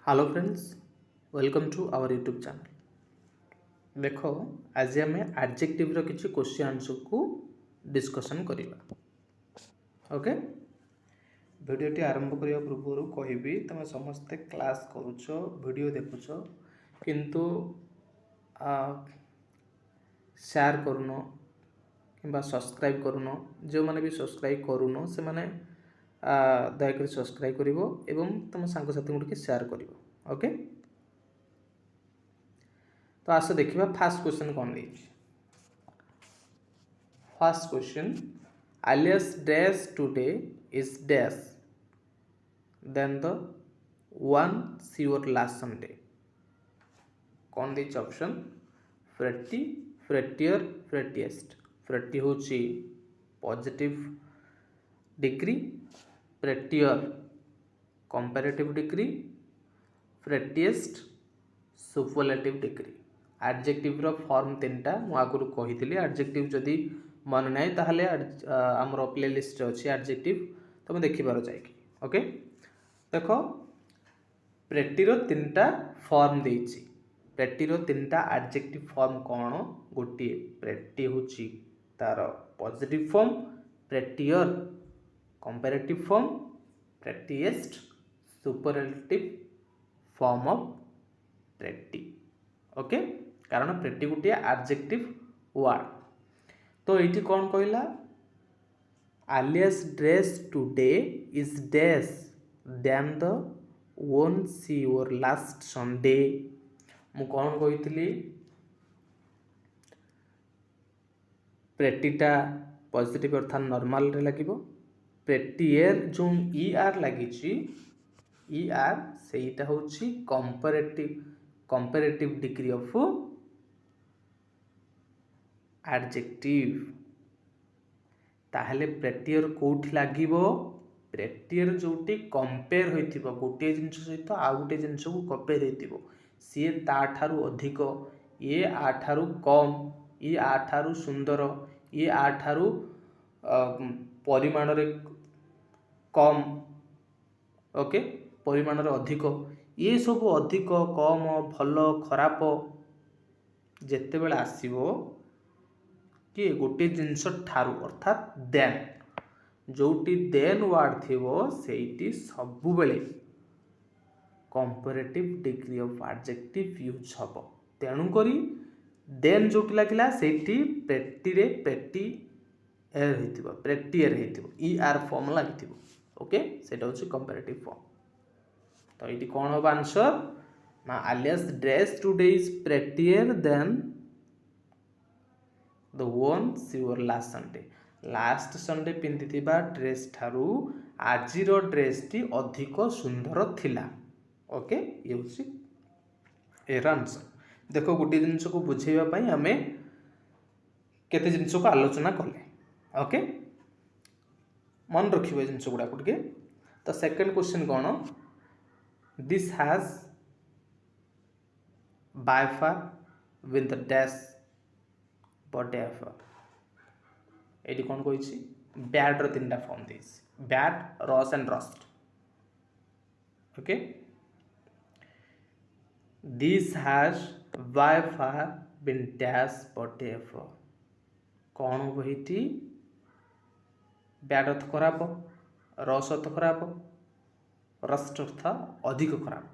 Hello friends, welcome to our YouTube channel. देखो आज आम एडजेक्टिव किसी क्वेश्चन आंसर को डिस्कशन करिबा। ओके, भिडियोटी आरंभ करने पूर्व कहबी तुम समस्ते क्लास करुच वीडियो देखुच किंतु शेयर करून कि सब्सक्राइब करून। जो मैंने भी सब्सक्राइब करून से मैंने दयाकोरी सब्सक्राइब करिवो एवं तुम सांगसाथी को शेयर करिवो। ओके, तो आस देखिए फास्ट क्वेश्चन कौन देछि। First question, alias dash today is dash then the one see your last Sunday। कौन देछि ऑप्शन फ्रेटी, फ्रेटियर, फ्रेटिएस्ट। फ्रेटी होची positive degree, prettier comparative degree, prettiest superlative degree. Adjective रो फॉर्म तीनटा मु आगुरु कहितली। एडजेक्टिव जदि मन नाइ ताहले हमर प्ले लिस्ट रे अछि एडजेक्टिव, तुम देखि पारो जायकी। ओके, देखो प्रेटी रो तीनटा फॉर्म देछि। प्रेटी रो तीनटा एडजेक्टिव फॉर्म कोन? गोटी प्रेटी होछि तार positive form, prettier comparative form, prettiest superlative form of pretty. Okay, कारण प्रेटी गोटे एडजेक्टिव वर्ड। तो ये कौन कहला? alias dress today is dash than the one see your last Sunday। मु कौन कही प्रेटीटा पॉजिटिव अर्थात नॉर्मल रे लागिबो। प्रेटियर जो ई आर लगी ई आर सेटा होची कंपैरेटिव डिग्री ऑफ एडजेक्टिव। ताहले प्रेटियर कोठी लागिबो? प्रेटियर जोटी कंपेयर होइतिबो गोटे जिंस सहित आ गोटे जिंस को कंपेयर होइतिबो, सी ता ठारू अधिक, ये आ ठारू कम, ये आ ठारू सुंदर, ये आ ठारू परिमाण रे कम। ओके, परिमाण रे अधिक, ये सब अधिक कम भल खराब जेते बेले आसीबो कि गोटे जिनस ठारू अर्थात देन, जोटी देन वर्ड थिबो सेठी सबु बेले comparative degree of adjective use हबो। तेणु करी देन जोटी लागिला सेठी प्रेटी रे प्रेटी एर हेतिबो, प्रेटी एर हेतिबो, ई आर फॉर्म लागितिबो। ओके, सेटा होची कंपैरेटिव फॉर्म। तो एटी कोन हो आंसर ना alias dress today is prettier than the one see your last Sunday। Last Sunday पिंधिथिबा ड्रेस ठारू आजिर ड्रेस टी अधिक सुंदर थिला। ओके, ये होची एर आंसर। देखो गोटे जिनस को बुझेबा पई हमें केते जिनस को आलोचना कले। ओके, मन रखिबो जिनस गुडा को टिके। तो सेकंड क्वेश्चन कोन? This has by far with the dash birthday ever. ये कौन कही? बैड रो तीन फॉर्म देस, bad, worse and worst. Okay, this has by far been dash birthday ever. कौन हम ये? बैड अर्थ खराब, रस अर्थ खराब, रस्ट अर्थ अधिक खराब।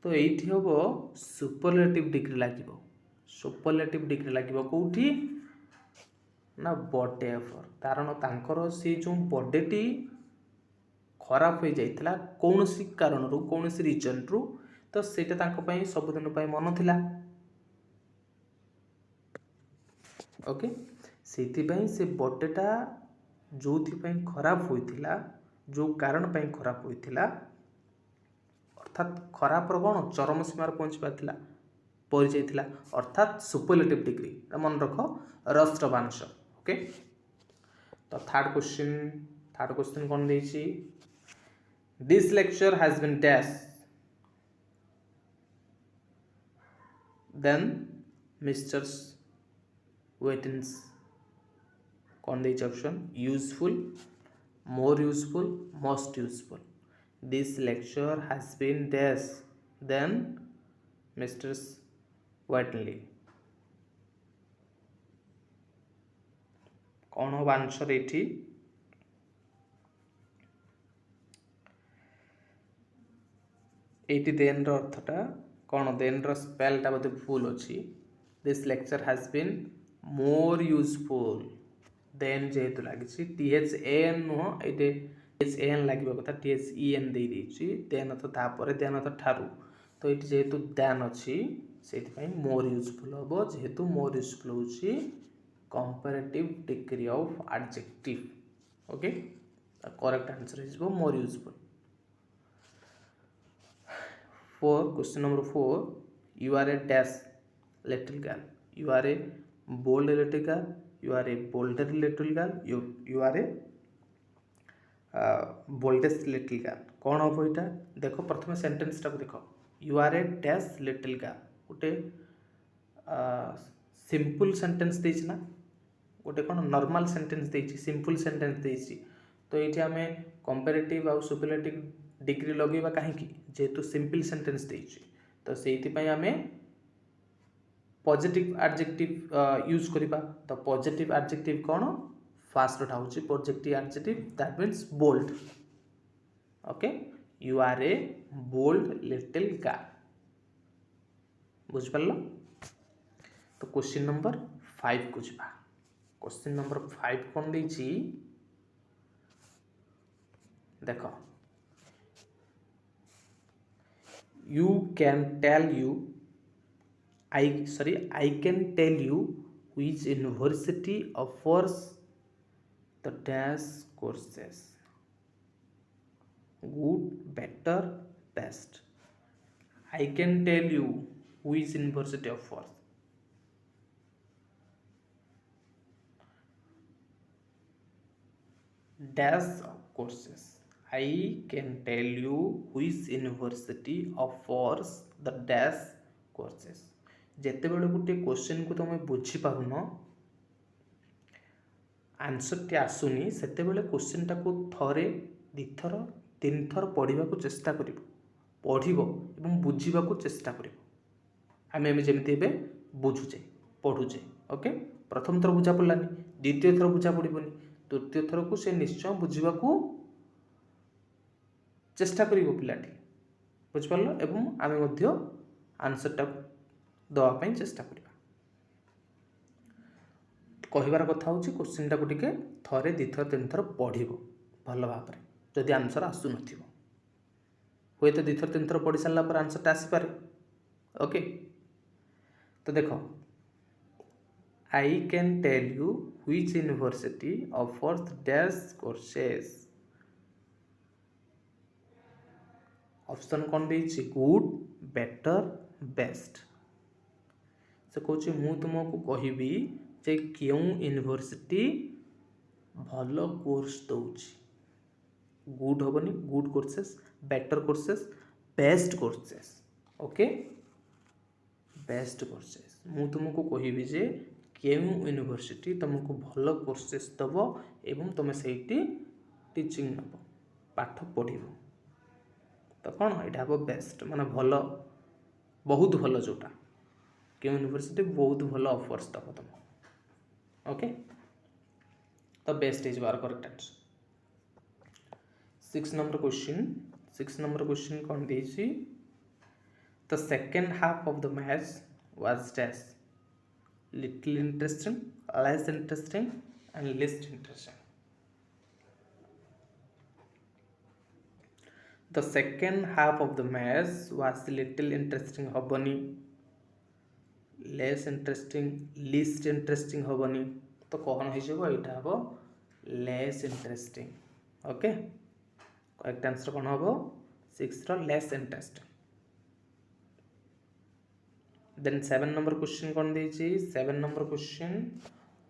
तो ये हम सुपरलेटिव डिग्री लगे। सुपरलेटिव डिग्री लगे कौटी ना बर्थडे एफर। कारण तांकर से जो बर्थडे खराब हो जाइथिला कौन सी कारण रू, कौन सी रीजन रू, तो सेटा तांको पई सबुदिन पई मन थिला। ओके, सेति पई से बर्थडेटा जोथि पई खराब होइथिला, जो कारण पई खराब होइथिला, अर्थात खराब रो कोन चरम सीमा रे पहुंच पाथिला, परि जाइथिला, अर्थात सुपरलेटिव डिग्री। मन रखो रस्ट ऑफ आंसर। ओके, तो थर्ड क्वेश्चन कौन देछि? This lecture has been dash than Mr Watkins. कौन देछि option? Useful, more useful, most useful. This lecture has been dash than Mr. Whiteley. कौन हम आंसर ये देन अर्थटा कौन देन स्पेलटा बोधे भूल अच्छी this lecture has been more useful then जेहेतु लगी THAN नुह ये THAN लगे कथा THEN दे देन अर्थ तापर देन अर्थ ठारू तो ये जेहेतु देन अच्छी से मोर यूजफुल हम जेहेतु मोर यूजफुल हो comparative degree of adjective. Okay, the correct answer is more useful. For question number 4, you are a dash little girl, you are a bold little girl, you are a bolder little girl, you are a boldest little girl. कौन हम यहाँ देख प्रथम sentence टाक देख you are a dash little girl गोटे simple sentence देछि ना गोटे कौन नॉर्मल सेंटेंस देछि सिंपल सेंटेंस देछि तो ये आम कंपेरेटिव आउ सुपरलेटिव डिग्री लगेबा कहीं जेहेतु सिंपल सेंटेंस देछि तो से आम पॉजिटिव एडजेक्टिव यूज करबा तो पॉजिटिव एडजेक्टिव कौन फास्ट टा होछि positive adjective that means bold okay you are a bold little girl बुझ पारलो तो क्वेश्चन नंबर 5 को जा क्वेश्चन नंबर 5 कौन देछि देखो you can tell you I can tell you which university offers the dash courses good better best I can tell you which university offers dash courses I can tell you which university offers the dash courses जेते बेले गोटे question को तुम बुझी पारुन answer T आसुनी सेते बेले question टाको थरे दिथर तीन थर पढ़ा को चेष्टा करिवो पढ़िबो एवं बुझीबा को चेष्टा करिवो आमे जेमिति एबे बुझुचे पढ़ुचे ओके प्रथम थर बुझा पड़लानी द्वितीय थर बुझा पड़िबोनी तृतीय थर को से निश्चय बुझीबा को चेष्टा करिवो पिलाटी बुझ पारलो एवं आमे मध्य आंसर टा दवा पई चेष्टा करिबा कहिबार कथा होची क्वेश्चन टा को टिके थरे दिथर तीन थर पढ़िबो भल भाबरे जदि आंसर आसु नथिबो होय तो दिथर तीन थर पढ़ी सारला पर आंसर टा आसी पारे ओके तो देखो I can tell you which university offers dash courses option कौन देछि गुड बेटर बेस्ट से कहूँ मु तुमको कहबी जे क्यों यूनिवर्सिटी भल कोर्स दउछि गुड होबनी good courses better courses best courses okay best courses मु तुमको कहबी जे क्यों यूनिवर्सिटी तुमको भल कोर्सेस दब एवं तुम सेठी टीचिंग नब पाठ पढ़िबो तो कौन यहाँ हम बेस्ट माने भल बहुत भल जोटा क्यों यूनिवर्सिटी बहुत भल ऑफर्स दब तुम ओके तो best is our correct answer 6 number question कौन देछि the second half of the match was dash little interesting less interesting and least interesting The second half of the match was little interesting hoboni, less interesting, least interesting hoboni. तो कौन हो जाएगा इटा हो less interesting. Okay? Correct answer कौन हो 6 रो less interesting. Then 7 number question कौन देछि 7 number question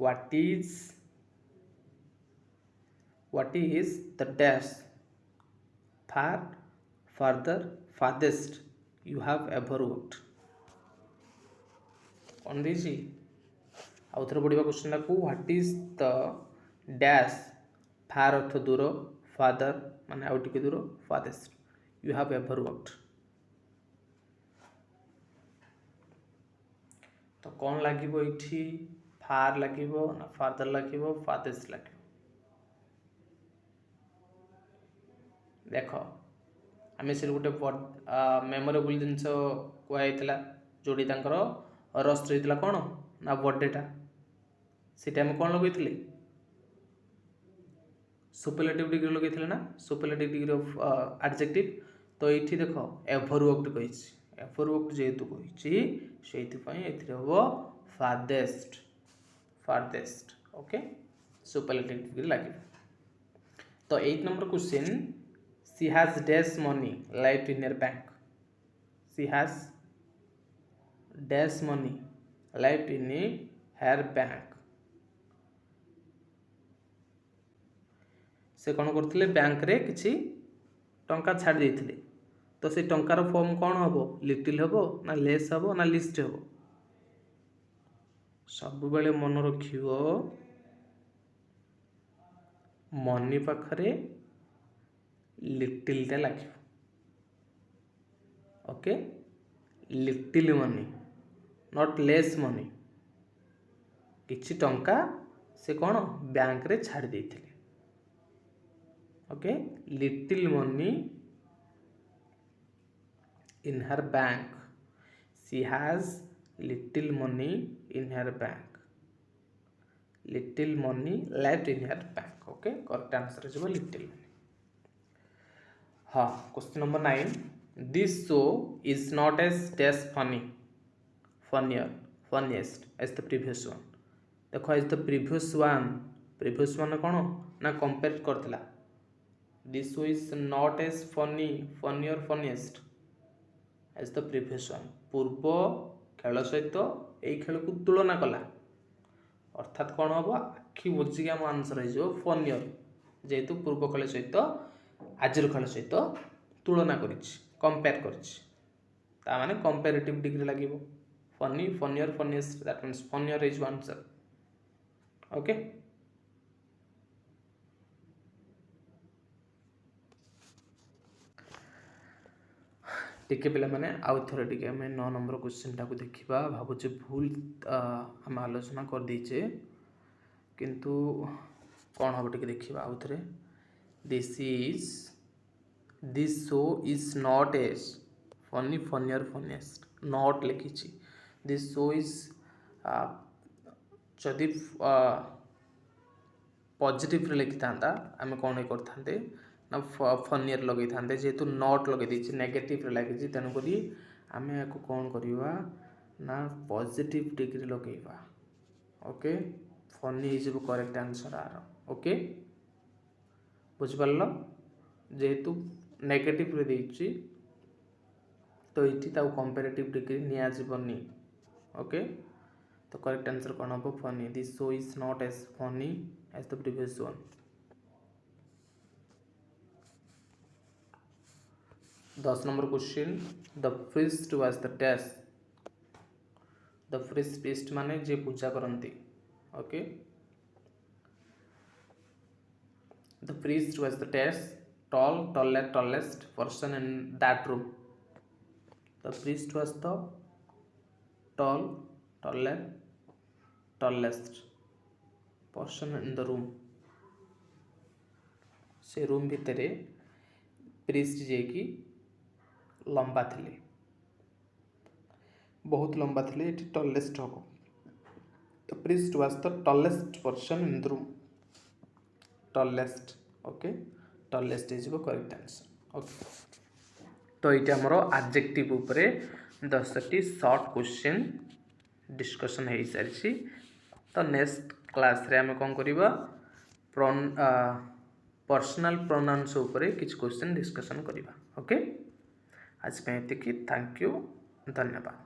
what is the dash far further farthest you have ever walked कौन देछि आउ थोड़ा पढ़िबा क्वेश्चन को व्हाट इज द डैश फार अर्थ दूर फादर माने आउ टिके दूर फादेस्ट यू हैव एवर वर्कड तो कौन लागिबो इठी फार लागिबो ना फादर लागिबो फादेस्ट लागिबो देख आमे से गोटे मेमोरेबल जिनस कहला जोड़ी तांकर रस्ट होता कौन ना बर्थडेटा से आम कौन लगे सुपरलेटिव डिग्री लगे ना सुपरलेटिव डिग्री ऑफ एडजेक्टिव तो ये देख एवरवर्क्ड कही एवरवर्क्ड जेहेतु कही से हम farthest farthest okay superlative degree लगे तो 8 number question C has dash money life in your bank C has dash money life in her bank से कौन करते बैंक रे किसी टंका छाड़ देते तो से टंकार फॉर्म कौन हम लिटिल हम ना लेस हम ना लिस्ट हम सब बेले मन रख मनी पाखरे लिटिलटा लगे okay little money not less money किछि टंका से कौन बैंक रे छाड़ देते okay little money in her bank she has little money in her bank little money left in her bank okay correct answer is little money question number 9 this show is not as dash funny funnier funniest as the previous one देखो as the previous one कौन ना compare करथिला this show is not as funny funnier funniest as the previous one पूर्व खेल सहित यही खेल को तुलना कला अर्थात कौन हम आखि बुझिक आम आंसर हो फनियर जेहेतु पूर्व खेल सहित आजर खेल सहित तुलना कंपेयर कर कंपेरेटिव डिग्री लगे funny funnier funniest that means funnier is answer okay टिके पिला माने आउ थोड़े टिके आम 9 नंबर क्वेश्चन टाक देखा भावुचे भूल आम आलोचना कर दीचे किंतु कौन हम टिके देखा आउ थे this show is not as funny funnier funniest not लिखी दिस शो इज जदि पॉजिटिव लिखि था आम कौन करते ना फनियर लगे था जेहेतु नॉट लगे नेगेटिव लगे तेणुक आम या कौन करवा ना पॉजिटिव डिग्री लगेगा ओके फनी हो करेक्ट आंसर आर ओके बुझिपार जेहेतु नेगेटिव रे देछि तो ये कंपेरेटिव डिग्री नि ओके तो करेक्ट आंसर कौन हम funny this show is not as funny as the previous one 10 number question the priest was the dash the priest माने जे पूजा करती okay the priest was the dash tallest person in that room the priest was the tallest person in the room से room भितर priest जे कि लंबा थे बहुत लंबा थे ये टलेस्ट हम the priest was the tallest person in the room tallest okay tallest is correct answer okay तो ये आमर एडजेक्टिव उपरे 10टी शॉर्ट क्वेश्चन डिस्कशन हो सारी तो नेक्स्ट क्लास रे आम कौन करवा पर्सनल प्रोनाउंस उपरे किछ क्वेश्चन डिस्कशन करवा ओके आज पे थैंक यू धन्यवाद।